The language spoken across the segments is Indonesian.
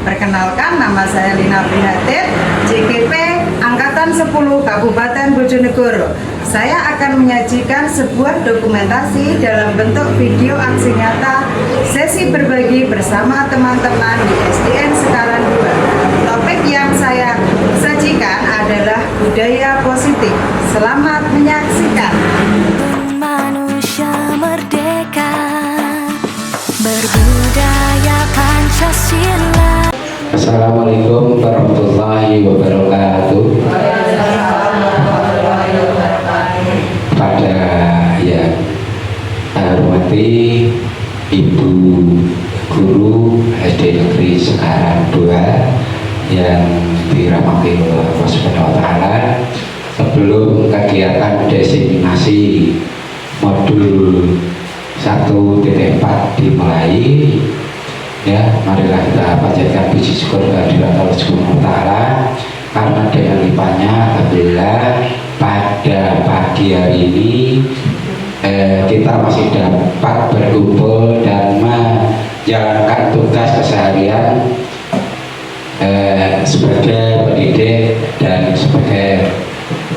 Perkenalkan, nama saya Lina Prihatin, JKP Angkatan 10 Kabupaten Bojonegoro. Saya akan menyajikan sebuah dokumentasi dalam bentuk video aksi nyata sesi berbagi bersama teman-teman di SDN Sekaran 2. Topik yang saya sajikan adalah budaya positif. Selamat menyaksikan. Manusia merdeka, berbudaya Pancasila. Assalamualaikum warahmatullahi wabarakatuh. Pada yang saya hormati Ibu Guru SD Negeri Sekaran 2 yang dirahmati oleh Allah Subhanahu wa Ta'ala, sebelum kegiatan diseminasi modul 1.4 dimulai, ya, marilah kita panjatkan puji syukur kehadirat Allah Subhanahu wa Ta'ala, karena dengan limpahnya alhamdulillah pada pagi hari ini kita masih dapat berkumpul dan menjalankan tugas keseharian sebagai pendidik dan sebagai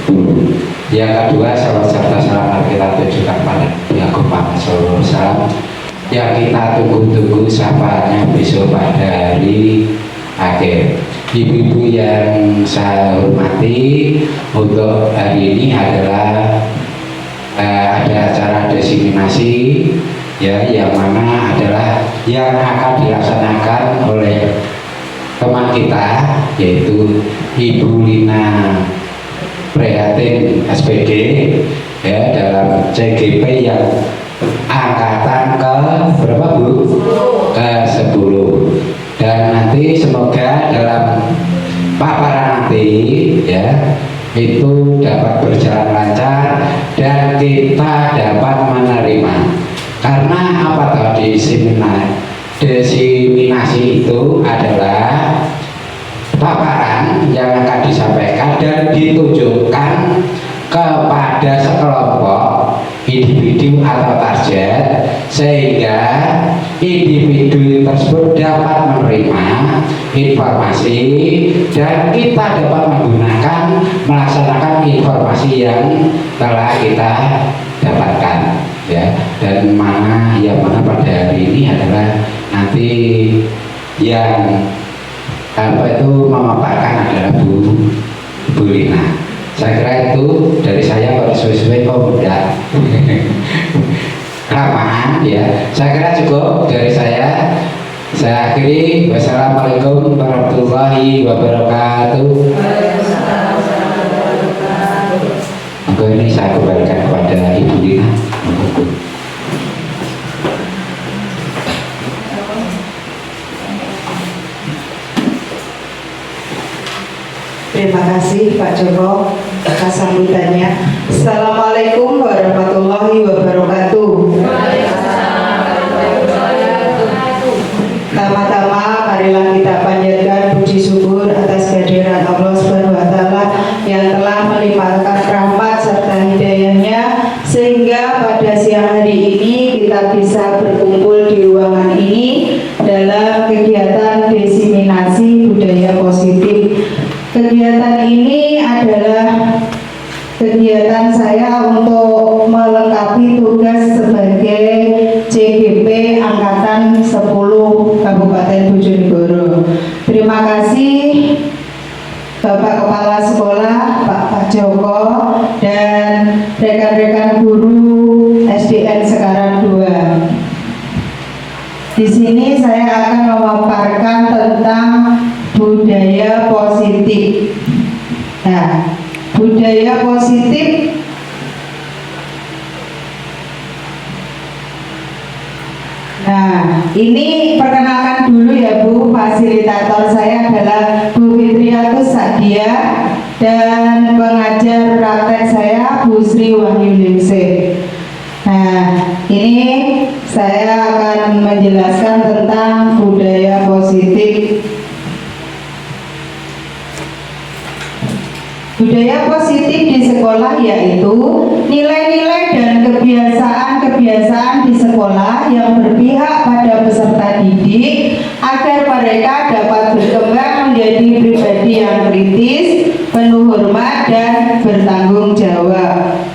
guru. Yang kedua, salam serta salam kita tujukan pada Nabi Muhammad SAW yang kita tunggu-tunggu sapanya besok pada hari akhir. Ibu-ibu yang saya hormati, untuk hari ini adalah ada acara diseminasi, ya, yang mana adalah yang akan dilaksanakan oleh teman kita, yaitu Ibu Lina Prihatin SPD, ya, dalam CGP yang angkatan ke berapa, Bu? Ke 10. Dan nanti semoga dalam paparan nanti, ya, itu dapat berjalan lancar dan kita dapat menerima. Karena apa tadi diseminasi itu adalah paparan yang akan disampaikan dan ditunjukkan kepada sekelompok individu atau target, sehingga individu tersebut dapat menerima informasi dan kita dapat melaksanakan informasi yang telah kita dapatkan, ya. Dan yang mana pada hari ini adalah nanti yang memaparkan adalah Bu Lina. Saya kira itu dari saya, kalau sesuai kok mudah kelamaan, ya. Saya kira cukup dari saya. Saya akhiri. Wassalamualaikum warahmatullahi wabarakatuh. Maka ini saya kembalikan kepada Ibu Lina. Terima kasih Pak Joko atas sambutannya. Assalamualaikum warahmatullahi wabarakatuh. Pertama-tama marilah kita panjatkan puji syukur atas kehadiran Allah Subhanahu wa Ta'ala yang telah melimpahkan rahmat serta hidayahnya, sehingga pada siang hari ini kita bisa berkumpul di ruangan ini dalam kegiatan diseminasi budaya positif. Kegiatan ini adalah kegiatan saya untuk melengkapi tugas sebagai CGP Angkatan 10 Kabupaten Bojonegoro. Terima kasih Bapak Kepala Sekolah, Pak Joko, dan rekan-rekan guru SDN Sekaran 2. Di sini saya akan memaparkan tentang budaya positif. Nah, budaya positif ini perkenalkan dulu ya Bu. Fasilitator saya adalah Bu Fitriatus Sadia dan pengajar praktek saya Bu Sri Wahyuningsih. Nah, ini saya akan menjelaskan tentang budaya positif. Budaya positif di sekolah yaitu nilai-nilai dan kebiasaan-kebiasaan di sekolah yang berpihak pada peserta didik agar mereka dapat berkembang menjadi pribadi yang kritis, penuh hormat, dan bertanggung jawab.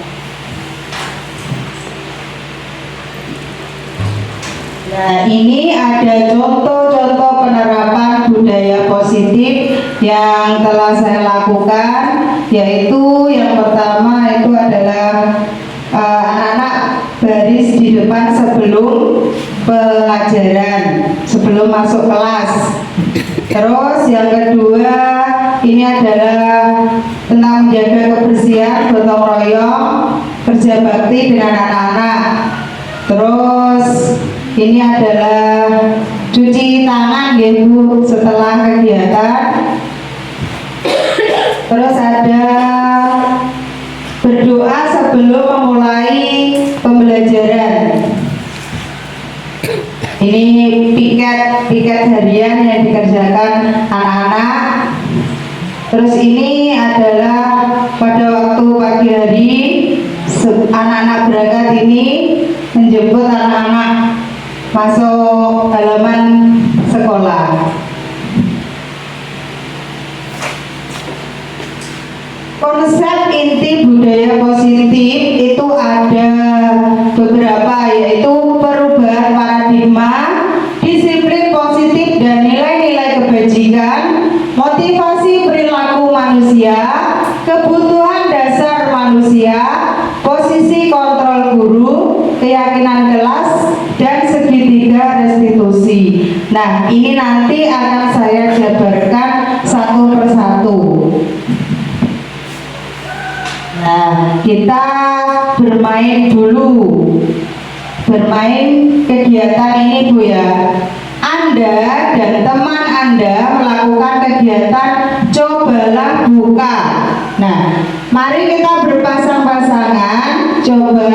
Nah, ini ada contoh-contoh penerapan budaya positif yang telah saya lakukan, yaitu yang pertama itu adalah anak-anak baris di depan sebelum pelajaran, sebelum masuk kelas. Terus yang kedua ini adalah tentang menjaga kebersihan, gotong royong, kerja bakti dengan anak-anak. Terus ini adalah cuci tangan ya Bu setelah kegiatan. Terus ada berdoa sebelum memulai pembelajaran. Ini piket harian yang dikerjakan anak-anak. Terus ini adalah pada waktu pagi hari anak-anak berangkat ini menjemput anak-anak masuk halaman sekolah. Konsep inti budaya positif itu ada beberapa, yaitu perubahan paradigma, disiplin positif dan nilai-nilai kebajikan, motivasi perilaku manusia, kebutuhan dasar manusia, posisi kontrol guru, keyakinan kelas, dan segitiga restitusi. Nah, ini nanti akan saya jabarkan satu persatu. Nah, kita bermain dulu. Bermain kegiatan ini Bu ya. Anda dan teman Anda melakukan kegiatan cobalah buka. Nah, mari kita berpasang-pasangan. Coba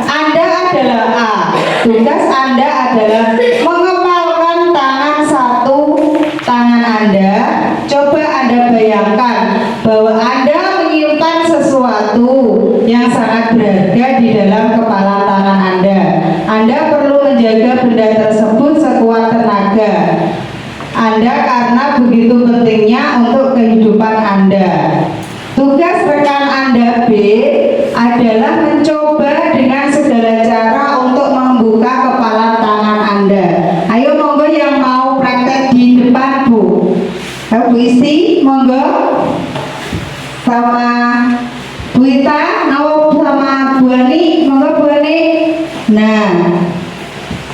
Anda adalah A. Tugas Anda adalah mengepalkan tangan satu tangan Anda. Coba Anda bayangkan bahwa Anda menyimpan sesuatu yang sangat berharga di dalam kepala tangan Anda. Anda perlu menjaga benda tersebut sekuat tenaga Anda karena begitu pentingnya untuk kehidupan Anda. Tugas rekan Anda B adalah mencoba dengan segala cara untuk membuka kepala tangan Anda. Ayo monggo yang mau praktek di depan Bu. Bu Isti, monggo. Sama Bu Ita, sama Bu Ani, monggo Bu Ani. Nah,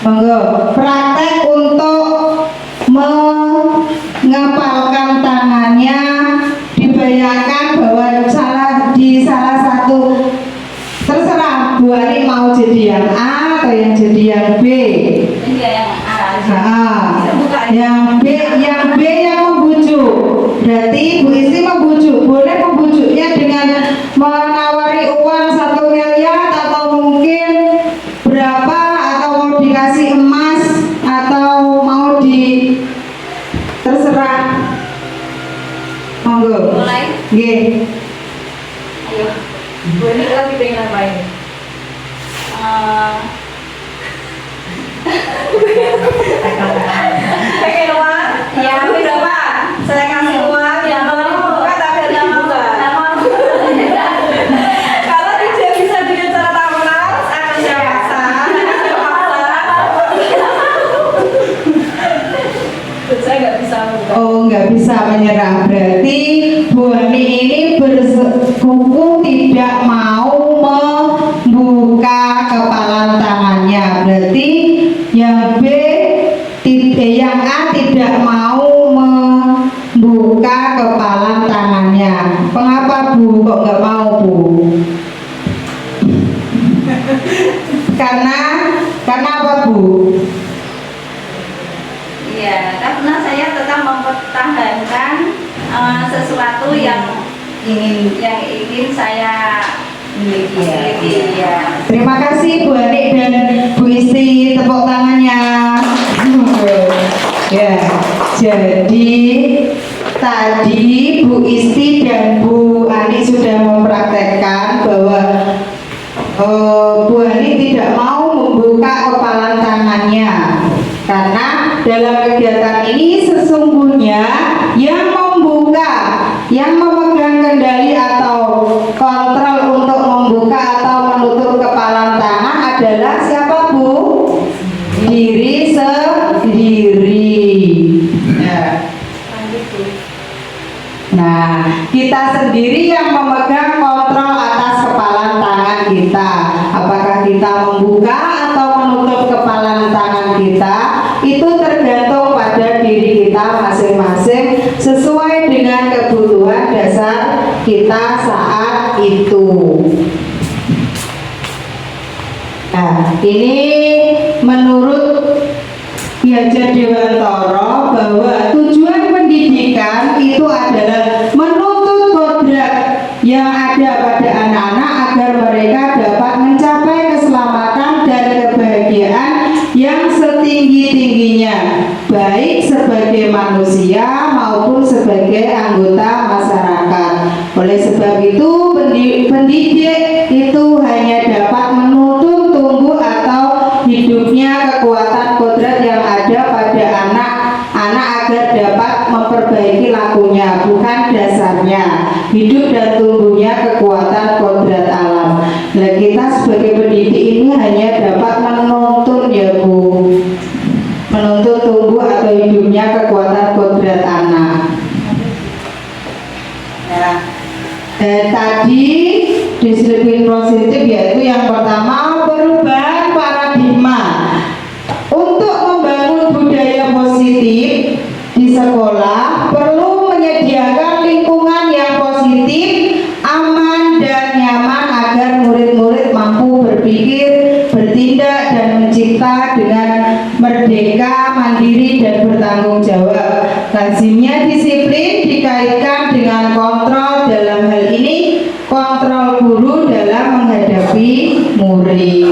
monggo praktek untuk mengepalkan tangannya. Dibayangkan bahwa di salah satu, terserah Bu Ani mau jadi yang A atau yang jadi yang B. Yang A aja. Yang B yang membujuk. Berarti Bu Isti membujuk. Boleh membujuknya dengan menawari uang 1 miliar atau mungkin berapa, atau mau dikasih emas, atau mau di, terserah. Monggo. Mulai. Nggih. Ayo. Bu ini lagi pengen ngapain? Pengen uang? Ya, berapa? Saya kasih uang yang mau dibuka tapi ada nama. Kalau tidak bisa dengan cara tahunan, akan saya paksa. Saya nggak bisa buka. Oh, nggak bisa menyerah. Berarti Bu Ani ini bersekuku tidak mau membuka kepala tangannya. Berarti yang B, yang A tidak mau membuka kepala tangannya. Mengapa Bu kok nggak mau Bu? Karena apa Bu? Iya, karena saya tetap mempertahankan sesuatu yang ingin saya miliki. Ya. Terima kasih Bu Ani dan Bu Isti, tepuk tangannya. Ya, jadi tadi Bu Isti dan Bu Ani dalam kegiatan ini sesungguhnya yang membuka, yang memegang kendali atau kontrol untuk membuka atau menutup kepalan tangan adalah siapa, Bu? Diri sendiri. Nah, kita sendiri yang memegang kontrol atas kepalan tangan kita. Apakah kita membuka atau menutup kepalan tangan kita, itu tergantung pada diri kita masing-masing sesuai dengan kebutuhan dasar kita saat itu. Nah, ini menurut Ki Hajar Dewantara bahwa tujuan pendidikan itu adalah menuntut kodrat yang ada pada anak-anak agar mereka dapat mencapai keselamatan dan kebahagiaan yang setinggi-tingginya, baik sebagai manusia maupun sebagai anggota masyarakat. Oleh sebab itu, pendidik itu hanya dapat menuntun tumbuh atau hidupnya kekuatan kodrat yang ada pada anak-anak agar dapat memperbaiki lakunya, bukan dasarnya hidup dan tumbuhnya kekuatan kodrat alam. Nah, kita sebagai pendidik ini hanya dapat menuntun, ya Bu, menuntut tumbuh atau hidupnya kekuatan kodrat anak. Nah, tadi disiplin positif yaitu yang pertama perubahan paradigma. Untuk membangun budaya positif di sekolah perlu menyediakan lingkungan yang positif, aman dan nyaman agar murid-murid mampu berpikir, bertindak dan mencipta dengan merdeka, mandiri dan bertanggung jawab. Lazimnya disiplin dikaitkan dengan kontrol, dalam hal ini kontrol guru dalam menghadapi murid.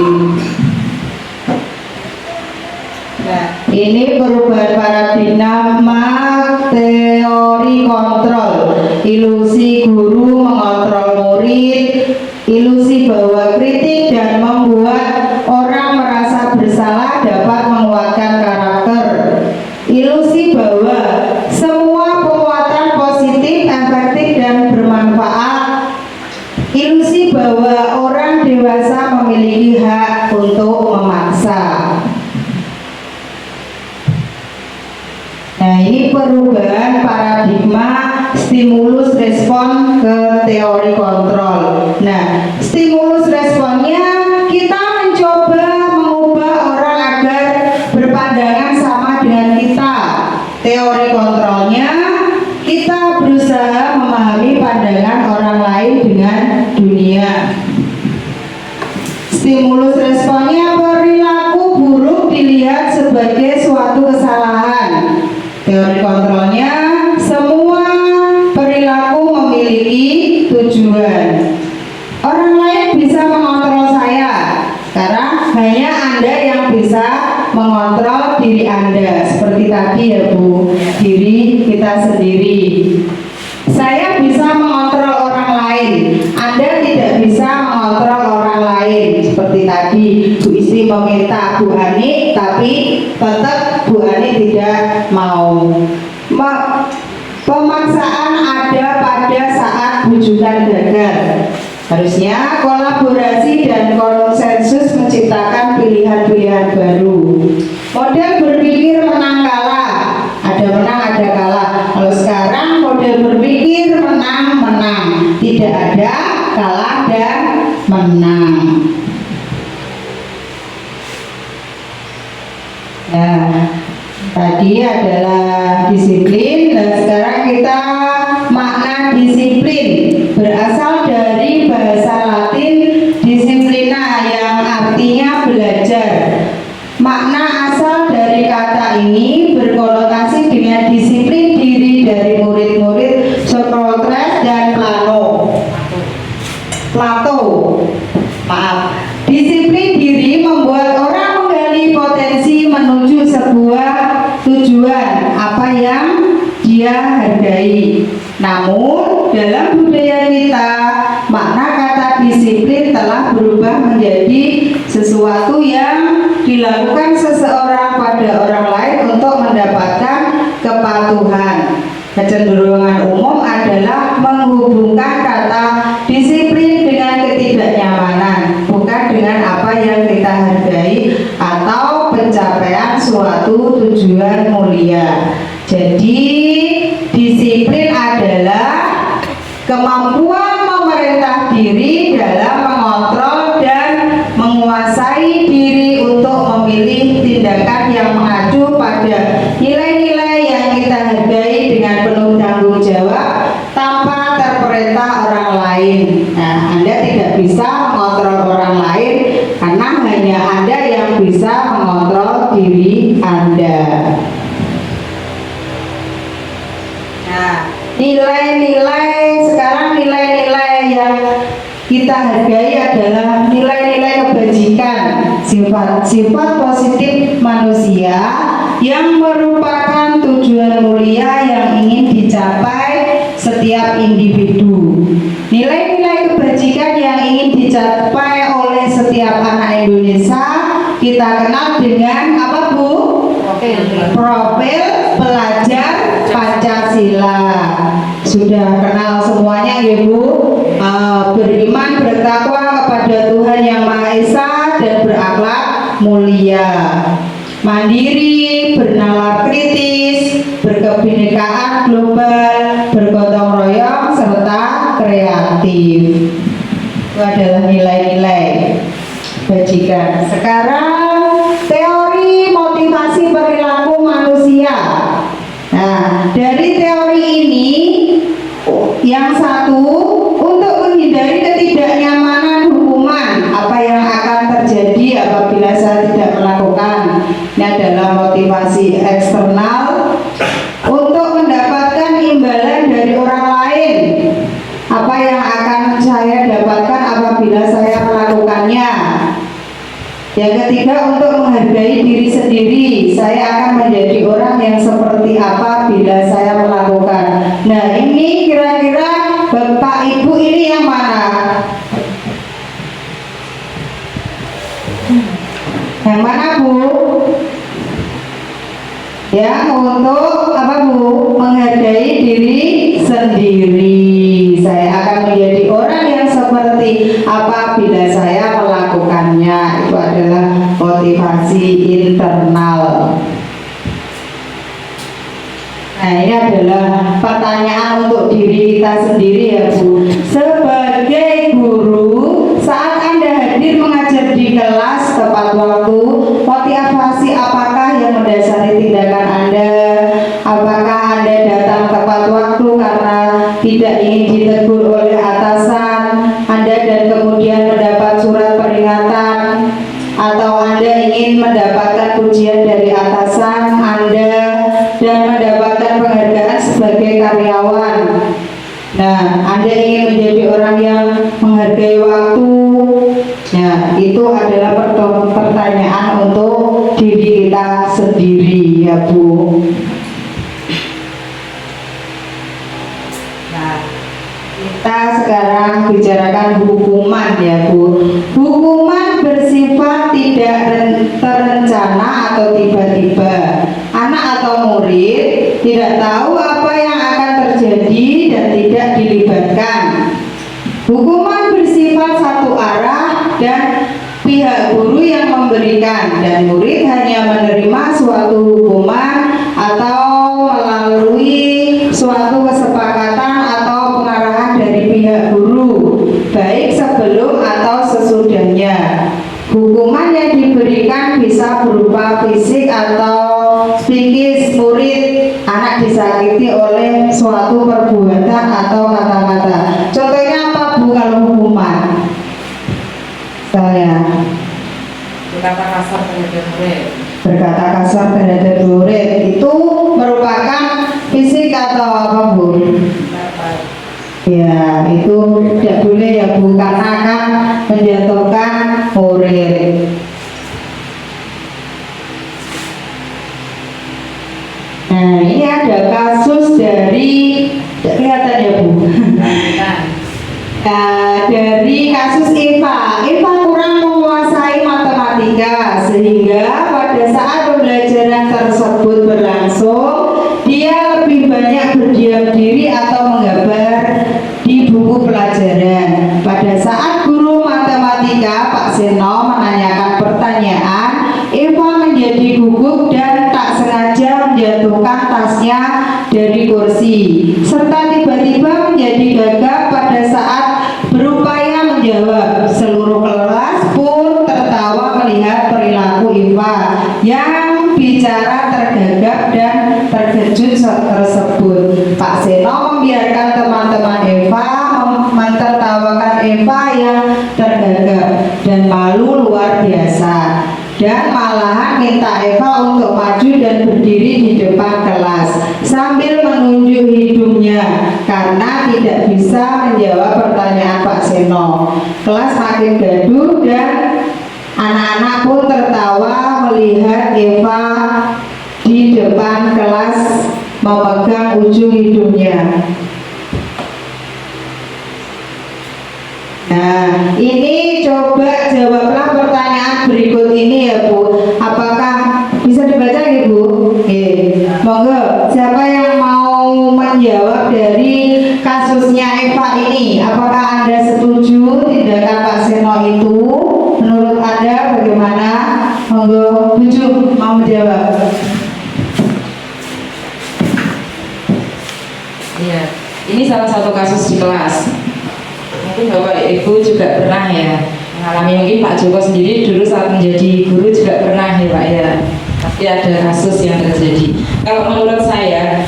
Nah, ini perubahan paradigma teori kontrol, ilusi guru mengontrol murid, ilusi bahwa kritik dan membuat orang merasa bersalah dapat menguatkan karakter, ilusi bahwa semua penguatan positif, efektif dan bermanfaat, ilusi bahwa orang dewasa memiliki hak untuk memaksa. Nah, ini perubahan paradigma stimulus respon ke teori kontrol. Nah, stimulus responnya kita mencoba mengubah orang agar berpandangan sama dengan kita. Teori kontrolnya kita berusaha memahami pandangan orang lain dengan dunia. Stimulus responnya perilaku buruk dilihat sebagai suatu kesalahan. Teori kontrolnya semua perilaku memiliki tujuan. Orang lain bisa mengontrol saya, karena hanya Anda yang bisa mengontrol diri Anda. Seperti tadi ya Bu, diri kita sendiri. Saya bisa mengontrol orang lain, Anda tidak bisa mengontrol orang lain. Seperti tadi Bu Istri meminta Bu Ani, tapi tetap Bu Ani tidak mau. Pemaksaan ada pada saat bujukan gagal. Harusnya kolaborasi dan konsensus menciptakan pilihan-pilihan baru. Model berpikir menang kalah, ada menang ada kalah. Kalau sekarang model berpikir menang-menang, tidak ada kalah dan menang. Nah, tadi adalah disiplin, dan sekarang kita makna disiplin berasal dari bahasa Latin disiplina yang artinya belajar. Makna asal dari kata ini berkonotasi dengan disiplin diri dari murid-murid Socrates dan Plato. Disiplin diri membuat orang menggali potensi menuju sebuah tujuan apa yang dia hargai. Namun dalam budaya kita, makna kata disiplin telah berubah menjadi sesuatu yang dilakukan seseorang pada orang lain untuk Kecenderungan umum adalah menghubungkan kata disiplin dengan ketidaknyamanan, bukan dengan apa yang kita hargai atau pencapaian suatu tujuan mulia. Jadi, disiplin adalah kemampuan memerintah diri dalam mengontrol dan menguasai diri untuk memilih tindakan yang mengacu pada nilai-nilai yang kita hargai dengan penuh tanggung jawab tanpa terperintah orang lain. Nah, Anda tidak bisa mengontrol orang lain karena hanya Anda yang bisa mengontrol diri Anda. Nah, nilai-nilai sekarang, nilai-nilai yang kita hargai adalah nilai-nilai kebajikan, sifat-sifat positif manusia yang merupakan tujuan mulia yang ingin dicapai setiap individu. Nilai-nilai kebajikan yang ingin dicapai oleh setiap anak Indonesia kita kenal dengan apa, Bu? Profil pelajar Pancasila. Sudah kenal semuanya ya, Bu? Beriman, bertakwa kepada Tuhan Yang Maha Esa dan berakhlak mulia, mandiri, bernalar kritis, berkebinekaan global, bergotong royong, serta kreatif. Itu adalah nilai-nilai kebajikan. Sekarang teori motivasi perilaku manusia. Nah, dari teori ini yang satu, untuk menghindari ketidaknyamanan hukuman, apa yang akan terjadi apabila saya tidak melakukan. Ini adalah motivasi eksternal untuk mendapatkan imbalan dari orang lain. Apa yang akan saya dapatkan apabila saya melakukannya. Yang ketiga, untuk menghargai diri sendiri. Saya akan menjadi orang yang seperti apa bila saya melakukan. Nah, ini kira-kira Bapak Ibu ini yang mana? Yang mana, Bu? Yang untuk apa, Bu? Menghargai diri sendiri. Saya akan menjadi orang yang seperti apa bila saya melakukannya. Itu adalah motivasi internal. Nah, ini adalah pertanyaan untuk diri kita sendiri ya, Bu. Sebagai guru, saat Anda hadir mengajar di kelas tepat waktu, motivasi apakah yang mendasari tindakan Anda? Apakah Anda datang tepat waktu karena tidak ingin ditegur oleh atasan Anda dan kemudian mendapat surat peringatan? Atau Anda ingin mendapatkan pujian dari atasan Anda dan mendapatkan penghargaan sebagai karyawan? Nah, Anda ingin menjadi orang yang menghargai waktu. Nah, itu adalah pertanyaan untuk diri kita sendiri ya, Bu. Nah, kita sekarang bicarakan hukuman ya, Bu. Hukuman bersifat tidak terencana atau tiba-tiba. Anak atau murid tidak tahu apa yang akan terjadi dan tidak dilibatkan. Hukuman bersifat satu arah dan pihak guru yang memberikan, dan murid hanya menerima suatu hukuman atau melalui suatu kesepakatan atau pengarahan dari pihak guru, baik sebelum atau sesudahnya. Hukuman yang diberikan bisa berupa fisik atau psikis. Murid, anak disakiti oleh suatu perbuatan atau kata-kata. Contohnya apa, Bu, kalau hukuman? Saya berkata kasar terhadap murid. Berkata kasar terhadap murid itu merupakan fisik atau apa, Bu? Ya, itu tidak boleh ya, Bu, karena akan menjatuhkan murid. Nah, ini ada kasus dari, tidak kelihatan ya, Bu? Nah, dari kasus Eva. Eva kurang menguasai matematika sehingga pada saat pembelajaran tersebut berlangsung dia lebih banyak berdiam buku pelajaran. Pada saat guru matematika Pak Seno menanyakan pertanyaan, Eva menjadi gugup dan tak sengaja menjatuhkan tasnya dari kursi, serta tiba-tiba menjadi gagap pada saat berupaya menjawab. Seluruh kelas pun tertawa melihat perilaku Eva yang bicara tergagap dan terkejut tersebut. Pak Seno membiarkan teman-teman Eva mentertawakan Eva yang tergagap dan malu luar biasa, dan malahan minta Eva untuk maju dan berdiri di depan kelas sambil menunjuk hidungnya karena tidak bisa menjawab pertanyaan Pak Seno. Kelas makin gaduh dan anak-anak pun tertawa melihat Eva di depan kelas memegang ujung hidungnya. Nah, ini coba jawablah pertanyaan berikut ini ya Bu. Apakah bisa dibaca ya Bu? Oke, monggo. Siapa yang mau menjawab dari kasusnya Eva ini? Apakah Anda setuju tindakan Pak Seno itu? Menurut Anda bagaimana? Monggo, Buju mau menjawab. Iya, ini salah satu kasus di kelas. Mungkin Bapak Ibu juga pernah ya mengalami, mungkin Pak Joko sendiri dulu saat menjadi guru juga pernah ya Pak ya. Pasti ada kasus yang terjadi. Kalau menurut saya,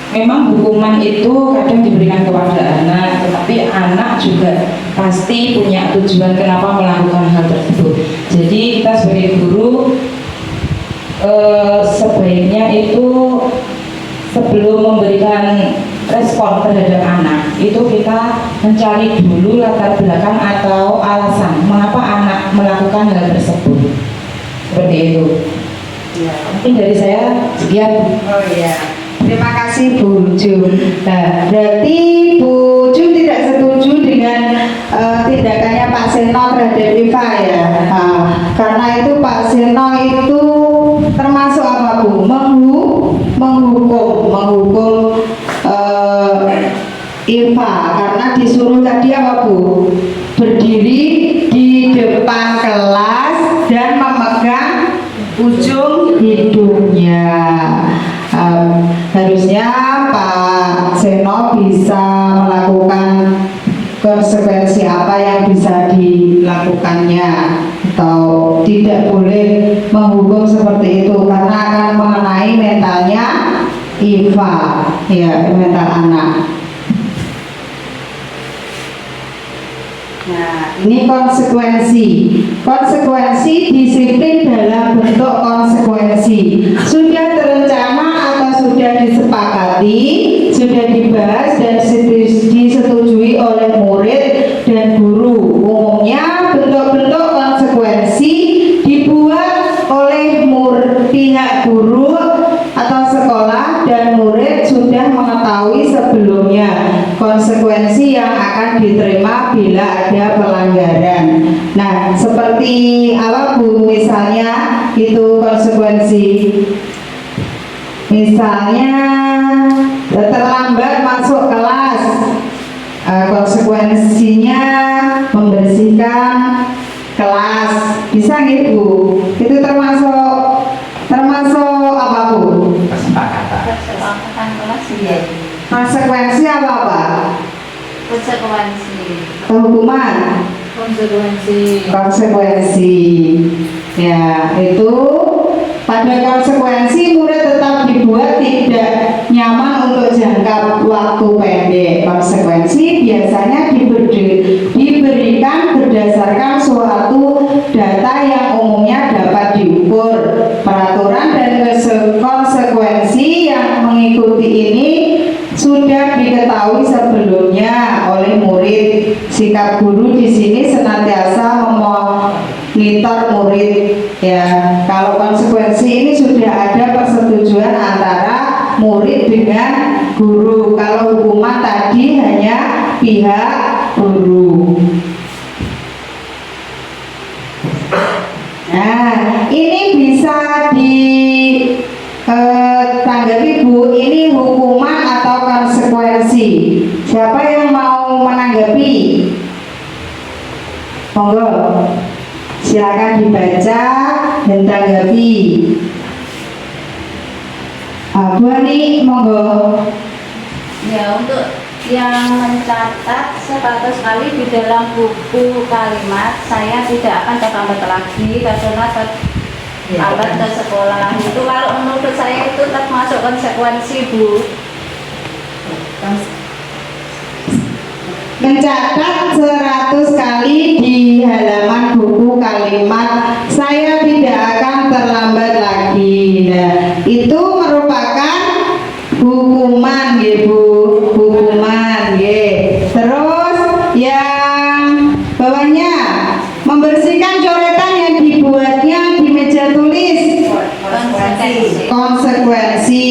memang hukuman itu kadang diberikan kepada anak, tetapi anak juga pasti punya tujuan kenapa melakukan hal tersebut. Jadi kita sebagai guru sebaiknya itu sebelum memberikan respon terhadap anak itu kita mencari dulu latar belakang atau alasan mengapa anak melakukan hal tersebut, seperti itu ya. Mungkin dari saya sekian. Oh iya, terima kasih Bu Jum. Nah, berarti Bu Jum tidak setuju dengan tindakannya Pak Seno terhadap Eva ya. Nah, karena itu Pak Seno itu termasuk apa Bu? Menghukum Eva karena disuruh tadi apa Bu? Berdiri di depan kelas dan memegang ujung hidungnya. Harusnya Pak Seno bisa melakukan konsekuensi apa yang bisa dilakukannya, atau tidak boleh menghukum seperti itu karena akan mengenai mentalnya Eva, ya, mental anak. Nah, ini konsekuensi disiplin dalam bentuk konsekuensi sudah terencana atau sudah disepakati, sudah dibahas dan disetujui oleh murid dan guru. Umumnya bentuk-bentuk konsekuensi dibuat oleh pihak guru atau sekolah dan murid sudah mengetahui sebelumnya konsekuensi yang akan diterima bila ada pelanggaran. Nah, seperti apa Bu? Misalnya itu konsekuensi, misalnya terlambat masuk kelas, konsekuensinya membersihkan kelas, bisa gitu. Itu termasuk apa Bu? Kesepakatan kelas ya. Konsekuensi apa? Hukuman. Konsekuensi. Ya, itu pada konsekuensi murid tetap dibuat tidak nyaman untuk jangka waktu pendek. Konsekuensi biasanya diberikan berdasarkan suatu data yang umumnya dapat diukur. Peraturan dan konsekuensi yang mengikuti ini sudah diketahui sebelumnya oleh murid. Sikap guru di sini senantiasa memonitor murid. Ya, kalau konsekuensi ini sudah ada persetujuan antara murid dengan guru. Kalau hukuman tadi hanya pihak guru. Nah, ini bisa ditanggapi Bu, ini hukuman atau konsekuensi? konsekuensi. Siapa yang mau menanggapi? Monggo, silakan dibaca dan tanggapi. Bu Ani, monggo. Ya, untuk yang mencatat 100 kali di dalam buku kalimat, saya tidak akan terlambat lagi karena terlambat ke sekolah. Itu kalau menurut saya itu termasuk konsekuensi, Bu. Mencatat 100 kali di halaman buku kalimat saya tidak akan terlambat lagi. Nah, itu merupakan hukuman nggih Bu, hukuman nggih. Terus yang bawahnya membersihkan coretan yang dibuatnya di meja tulis. Konsekuensi.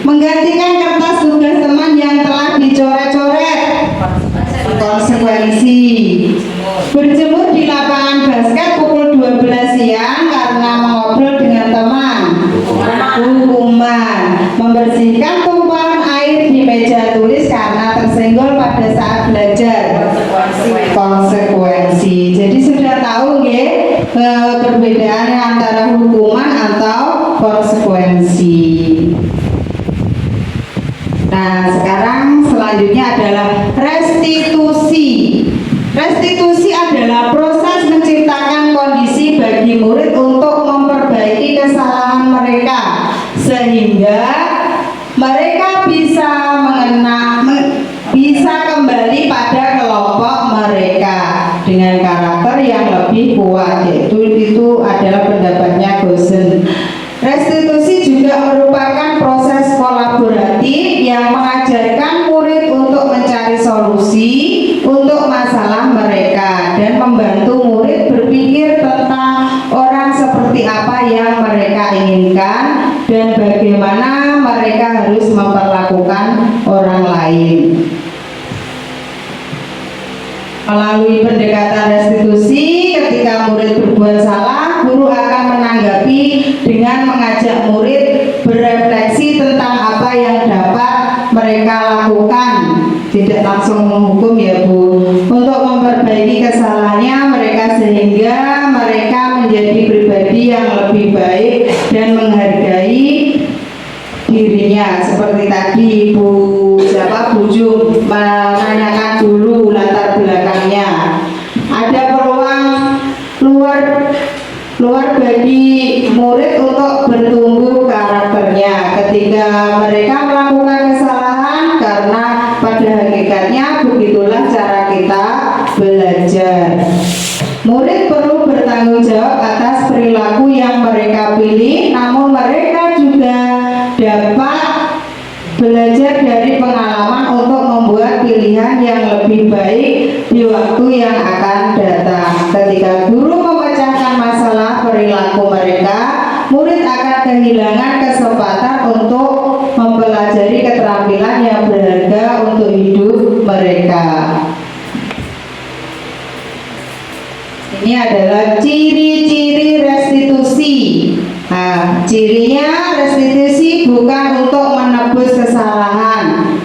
Menggantikan kertas tugas teman yang telah dicoret-coret. Konsekuensi. Berjemur di lapangan basket pukul 12 siang karena mengobrol dengan teman. Hukuman. Membersihkan tumpahan air di meja tulis karena tersenggol pada saat belajar. Konsekuensi. Jadi sudah tahu nggih perbedaannya antara hukuman atau konsekuensi. Nah, sekarang selanjutnya adalah restitusi. Restitusi adalah proses menciptakan kondisi bagi murid untuk memperbaiki kesalahan mereka sehingga mereka bisa bisa kembali pada kelompok mereka dengan karakter yang lebih kuat, yaitu itu adalah pendapatnya Gosen. Restitusi juga merupakan proses kolaboratif yang mengajarkan murid untuk mencari solusi untuk masalah mereka dan membantu murid berpikir tentang orang seperti apa yang mereka inginkan dan bagaimana mereka harus memperlakukan orang lain. Melalui pendekatan restitusi, ketika murid berbuat salah, guru akan menanggapi dengan mengajak murid berefleksi tentang apa yang dapat mereka lakukan. Tidak langsung menghukum ya Bu. Untuk memperbaiki kesalahannya mereka sehingga mereka menjadi pribadi yang lebih baik dan menghargai dirinya. Seperti tadi Bu Jum menanyakan dulu latar belakangnya. Ada peluang luar bagi murid untuk bertumbuh karakternya ketika mereka melakukan kesalahan, karena pada hakikatnya begitulah cara kita belajar. Murid perlu bertanggung jawab atas perilaku yang mereka pilih, namun mereka juga dapat belajar dari pengalaman untuk membuat pilihan yang lebih baik di waktu yang akan datang. Ketika guru memecahkan masalah perilaku mereka, murid akan kehilangan kesempatan untuk mempelajari keterampilan yang berharga untuk hidup mereka. Ini adalah ciri-ciri restitusi. Nah, cirinya restitusi bukan untuk menebus kesalahan,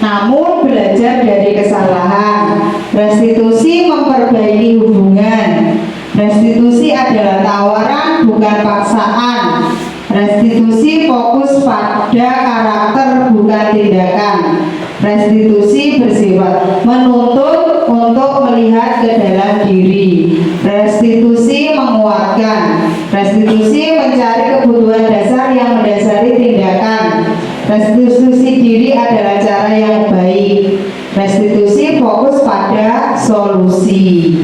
namun belajar dari kesalahan. Restitusi memperbaiki hubungan. Restitusi adalah tawaran bukan paksaan. Restitusi fokus pada karakter bukan tindakan. Restitusi bersifat menuntut untuk melihat ke dalam diri. Restitusi menguatkan. Restitusi mencari kebutuhan dasar yang mendasari tindakan. Restitusi diri adalah cara yang baik. Restitusi fokus pada solusi.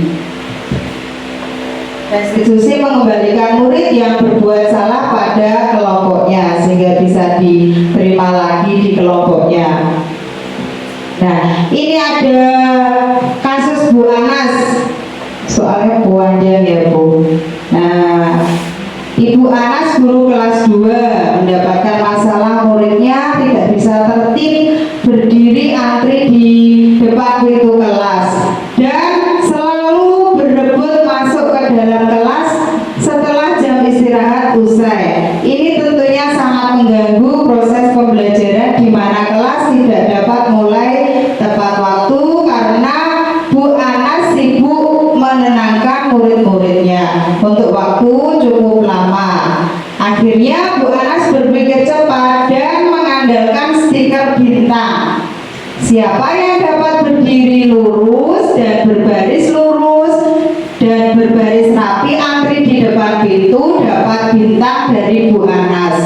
Restitusi mengembalikan murid yang berbuat salah pada kelompoknya sehingga bisa diterima lagi di kelompoknya. Nah, ini ada kasus Bu Anas. Soalnya panjang ya Bu. Nah, Ibu Anas guru kelas 2 mendapatkan masalah muridnya tidak bisa tertib berdiri antri di depan pintu kelas dan selalu berebut masuk ke dalam kelas setelah jam istirahat usai. Ini tentunya sangat mengganggu proses pembelajaran di mana kelas tidak dapat mulai Siapa yang dapat berdiri lurus dan berbaris rapi antri di depan pintu dapat bintang dari Bu Anas.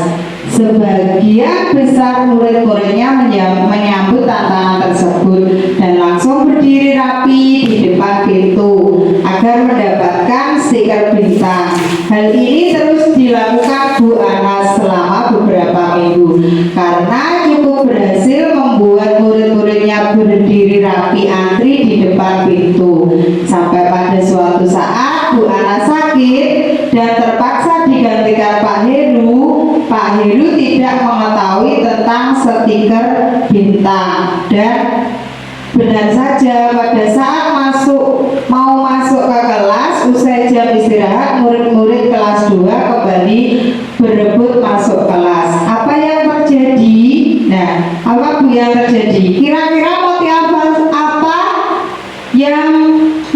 Sebagian besar murid-muridnya menyambut tantangan tersebut dan langsung berdiri rapi di depan pintu agar mendapatkan stiker bintang. Hal ini terus dilakukan Bu Anas selama beberapa minggu karena cukup berhasil membuat murid-muridnya berdiri rapi antri di depan pintu. Sampai pada suatu saat Bu Anas sakit dan terpaksa digantikan Pak Heru. Pak Heru tidak mengetahui tentang stiker bintang dan benar saja pada saat mau masuk ke kelas usai jam istirahat, murid-murid kelas 2 kembali berebut masuk kelas. Apa yang terjadi? Nah, apa Bu yang terjadi? Kira-kira motivasi apa yang